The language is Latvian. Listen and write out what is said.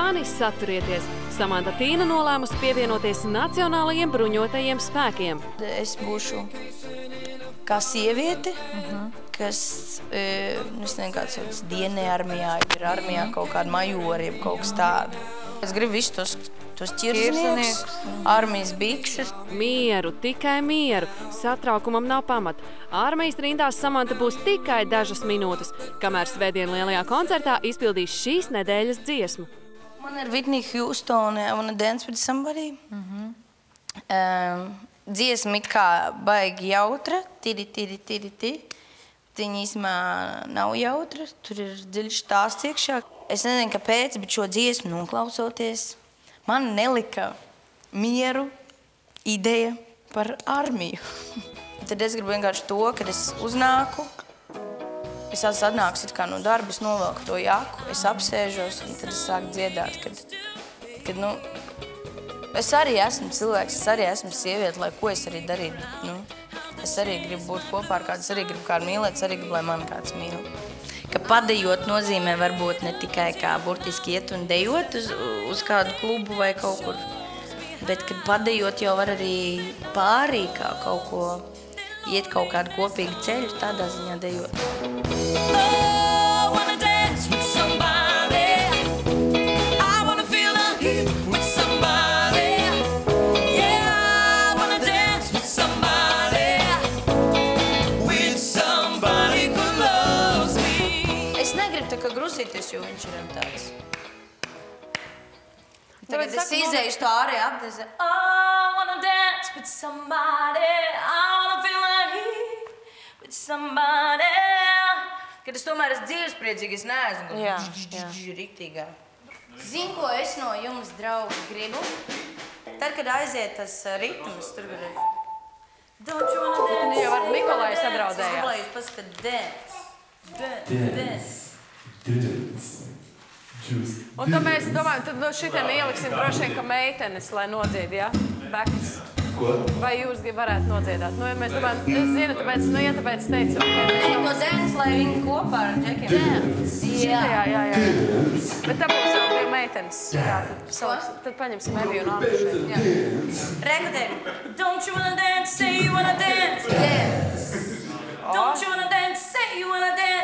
Fani, saturieties! Samanta Tīna nolēmusi pievienoties Nacionālajiem bruņotajiem spēkiem. Es būšu kā sieviete, kas, es nezinu, kāds ir dienē armijā, ir armijā kaut kāda majori, kaut kas tāda. Es gribu visus tos ķirzniekus, armijas bikšus. Mieru, tikai mieru. Satraukumam nav pamata. Armijas rindās Samanta būs tikai dažas minūtes, kamēr svētdien lielajā koncertā izpildīs šīs nedēļas dziesmu. Man ir Whitney Houston, I Wanna Dance With Somebody. Dziesma it kā baigi jautra, tiri. Viņa īstumā nav jautra, tur ir dziļš stāsts iekšā. Es nezinu, kāpēc, bet šo dziesmu noklausoties, man nelika mieru ideja par armiju. Tad es gribu vienkārši to, kad es uznāku, es atnāku it kā no darba, es novelku to jaku, es apsēžos un tad es sāku dziedāt, kad nu, es arī esmu cilvēks, es arī esmu sieviete, lai ko es arī darītu. Es arī gribu būt kopā ar kādu, es arī gribu kādu mīlēt, es arī gribu, lai mani kāds mīl. Ka padejot nozīmē varbūt ne tikai kā burtiski iet un dejot uz kādu klubu vai kaut kur, bet kad padejot jau var arī pārī kā kaut ko, iet kaut kādu kopīgu ceļu, tādā ziņā dejot. Grūzīties, jo viņš ir tāds. Tagad es izēju uz to ārēju apdezi. I wanna dance with somebody, I wanna feel like here with somebody. Kad es tomēr esmu dzīvespriecīgi, es neesmu riktīgā. Zinu, ko es no jums, draugi, gribu? Tad, kad aiziet tas ritms, tur ir... Don't you wanna dance? Jau ar Nikolaju sadraudējās. Es gribu, lai jūs paskat dance. Un tad mēs domājam, tad šitien ieliksim droši vien, ka meitenes, lai nodzied, ja? Backs. Ko? Vai jūs varētu nodziedāt? Nu, ja mēs domājam, es zinu, tāpēc, ja tāpēc teicu. No dance, lai viņi kopā ar džekiem. Jā. Bet tā būs jau tie meitenes. Jā, tad paņemsim Eviju un Annu šeit. Rekotēri. Don't you wanna dance, say you wanna dance. Dance. Don't you wanna dance, say you wanna dance.